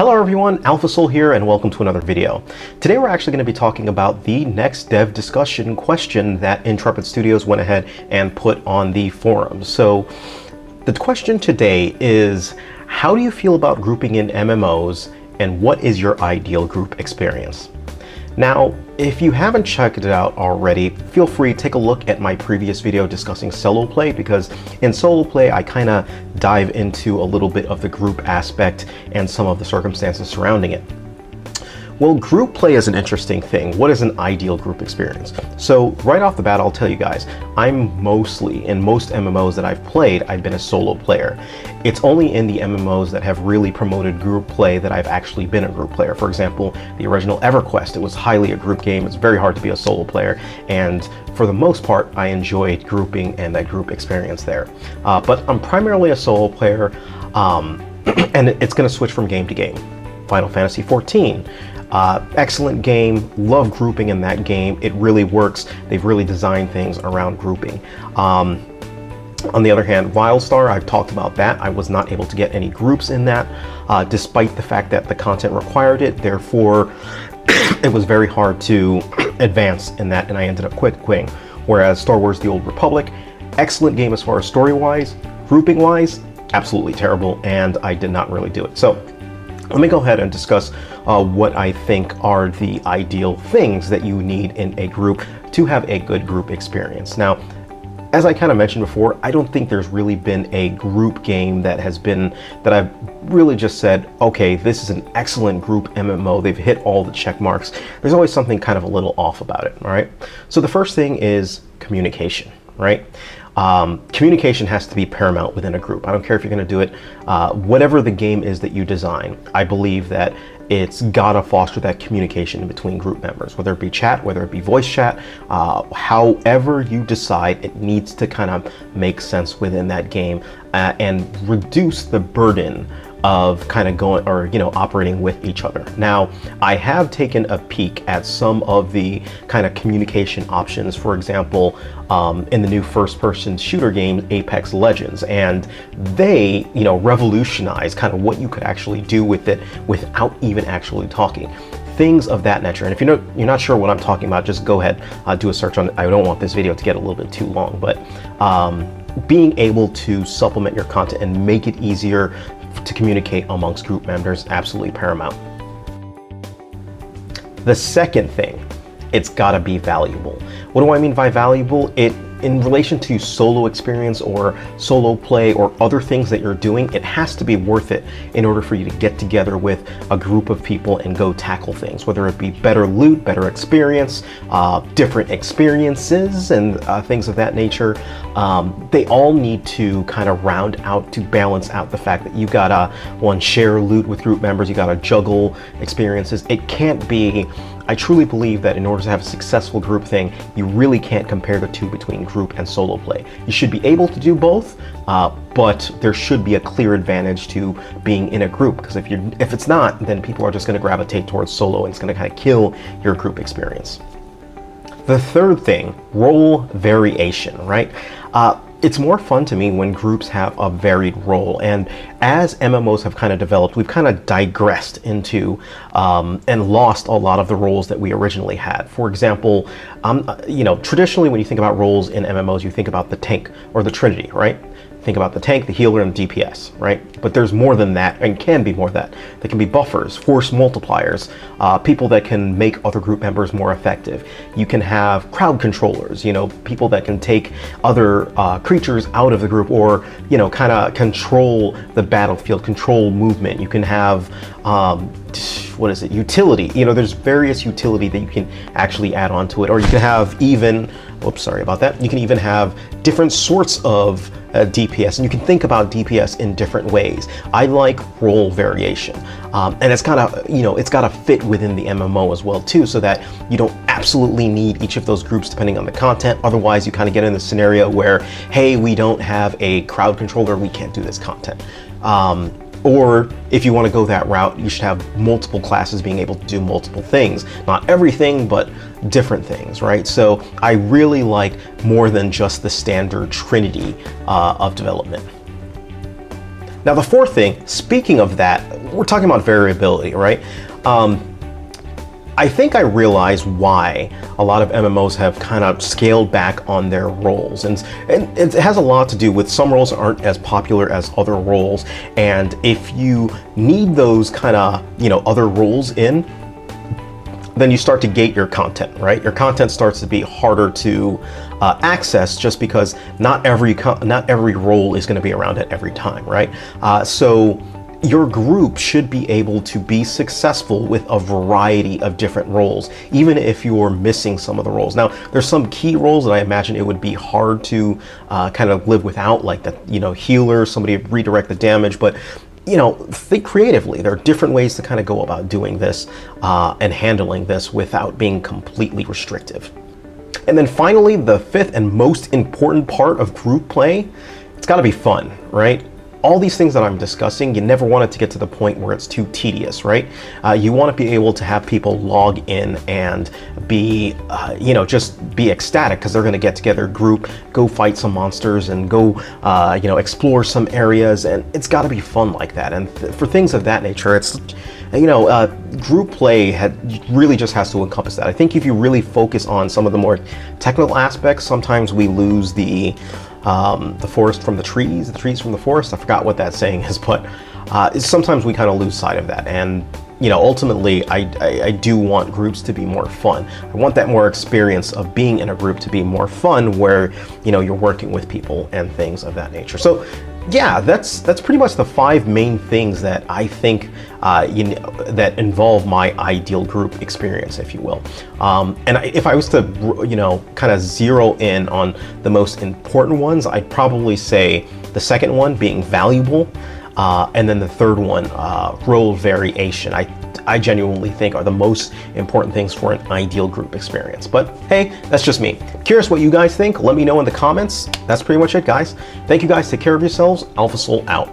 Hello everyone, AlphaSoul here and welcome to another video. Today we're actually going to be talking about the next dev discussion question that Intrepid Studios went ahead and put on the forums. So the question today is, how do you feel about grouping in MMOs and what is your ideal group experience? Now, if you haven't checked it out already, feel free to take a look at my previous video discussing solo play, because in solo play I kind of dive into a little bit of the group aspect and some of the circumstances surrounding it. Well, group play is an interesting thing. What is an ideal group experience? So right off the bat, I'll tell you guys, in most MMOs that I've played, I've been a solo player. It's only in the MMOs that have really promoted group play that I've actually been a group player. For example, the original EverQuest, it was highly a group game. It's very hard to be a solo player. And for the most part, I enjoyed grouping and that group experience there. But I'm primarily a solo player, and it's going to switch from game to game. Final Fantasy XIV. Excellent game, love grouping in that game. It really works. They've really designed things around grouping. On the other hand, Wildstar, I've talked about that. I was not able to get any groups in that, despite the fact that the content required it. Therefore, it was very hard to advance in that, and I ended up quitting. Whereas Star Wars: The Old Republic, excellent game as far as story-wise. Grouping-wise, absolutely terrible, and I did not really do it. So let me go ahead and discuss what I think are the ideal things that you need in a group to have a good group experience. Now, as I kind of mentioned before, I don't think there's really been a group game that I've really just said, okay, this is an excellent group MMO. They've hit all the check marks. There's always something kind of a little off about it, all right? So the first thing is communication, right? Communication has to be paramount within a group. I don't care if you're going to do it, whatever the game is that you design. I believe that it's gotta foster that communication between group members, whether it be chat, whether it be voice chat, however you decide, it needs to kind of make sense within that game and reduce the burden of kind of going or operating with each other. Now, I have taken a peek at some of the kind of communication options, for example, in the new first-person shooter game Apex Legends, and they revolutionize kind of what you could actually do with it without even actually talking. Things of that nature. And if you're not sure what I'm talking about, just go ahead, do a search on it. I don't want this video to get a little bit too long, but being able to supplement your content and make it easier to communicate amongst group members, absolutely paramount. The second thing, it's gotta be valuable. What do I mean by valuable? In relation to solo experience or solo play or other things that you're doing, it has to be worth it in order for you to get together with a group of people and go tackle things, whether it be better loot, better experience, different experiences, and things of that nature. They all need to kind of round out to balance out the fact that you gotta, share loot with group members, you gotta juggle experiences. It can't be, I truly believe that in order to have a successful group thing, you really can't compare the two between group and solo play. You should be able to do both, but there should be a clear advantage to being in a group, because if it's not, then people are just going to gravitate towards solo, and it's going to kind of kill your group experience. The third thing, role variation, right? It's more fun to me when groups have a varied role, and as MMOs have kind of developed, we've kind of digressed into and lost a lot of the roles that we originally had. For example, traditionally when you think about roles in MMOs, you think about the tank or the Trinity, right? Think about the tank, the healer, and the DPS, right? But there's more than that, and can be more than that. There can be buffers, force multipliers, people that can make other group members more effective. You can have crowd controllers, people that can take other creatures out of the group, or kind of control the battlefield, control movement. You can have utility. There's various utility that you can actually add on to it, or you can have even, you can even have different sorts of DPS, and you can think about DPS in different ways. I like role variation, and it's kind of, it's got to fit within the MMO as well too, so that you don't absolutely need each of those groups depending on the content. Otherwise, you kind of get in the scenario where, hey, we don't have a crowd controller, we can't do this content. Or if you want to go that route, you should have multiple classes being able to do multiple things. Not everything, but different things, right? So I really like more than just the standard trinity of development. Now the fourth thing, speaking of that, we're talking about variability, right? I think I realize why a lot of MMOs have kind of scaled back on their roles, and it has a lot to do with some roles aren't as popular as other roles, and if you need those kind of, you know, other roles in, then you start to gate your content, right? Your content starts to be harder to access, just because not every role is going to be around at every time, right? So your group should be able to be successful with a variety of different roles, even if you're missing some of the roles. Now, there's some key roles that I imagine it would be hard to kind of live without, like the, you know, healer, somebody to redirect the damage, but you know, think creatively. There are different ways to kind of go about doing this and handling this without being completely restrictive. And then finally, the fifth and most important part of group play, it's got to be fun, right? All these things that I'm discussing, you never want it to get to the point where it's too tedious, right? You want to be able to have people log in and be, you know, just be ecstatic because they're going to get together, group, go fight some monsters and go, you know, explore some areas, and it's got to be fun like that. And for things of that nature, it's, you know, group play really just has to encompass that. I think if you really focus on some of the more technical aspects, sometimes we lose the forest from the trees from the forest. I forgot what that saying is, but sometimes we kind of lose sight of that. And you know, ultimately, I do want groups to be more fun. I want that more experience of being in a group to be more fun, where you know you're working with people and things of that nature. So yeah, that's pretty much the 5 main things that I think you know, that involve my ideal group experience, if you will. And if I was to, you know, kind of zero in on the most important ones, I'd probably say the second one being valuable, and then the third one, role variation. I genuinely think are the most important things for an ideal group experience. But hey, that's just me. Curious what you guys think. Let me know in the comments. That's pretty much it, guys. Thank you guys. Take care of yourselves. Alpha Soul out.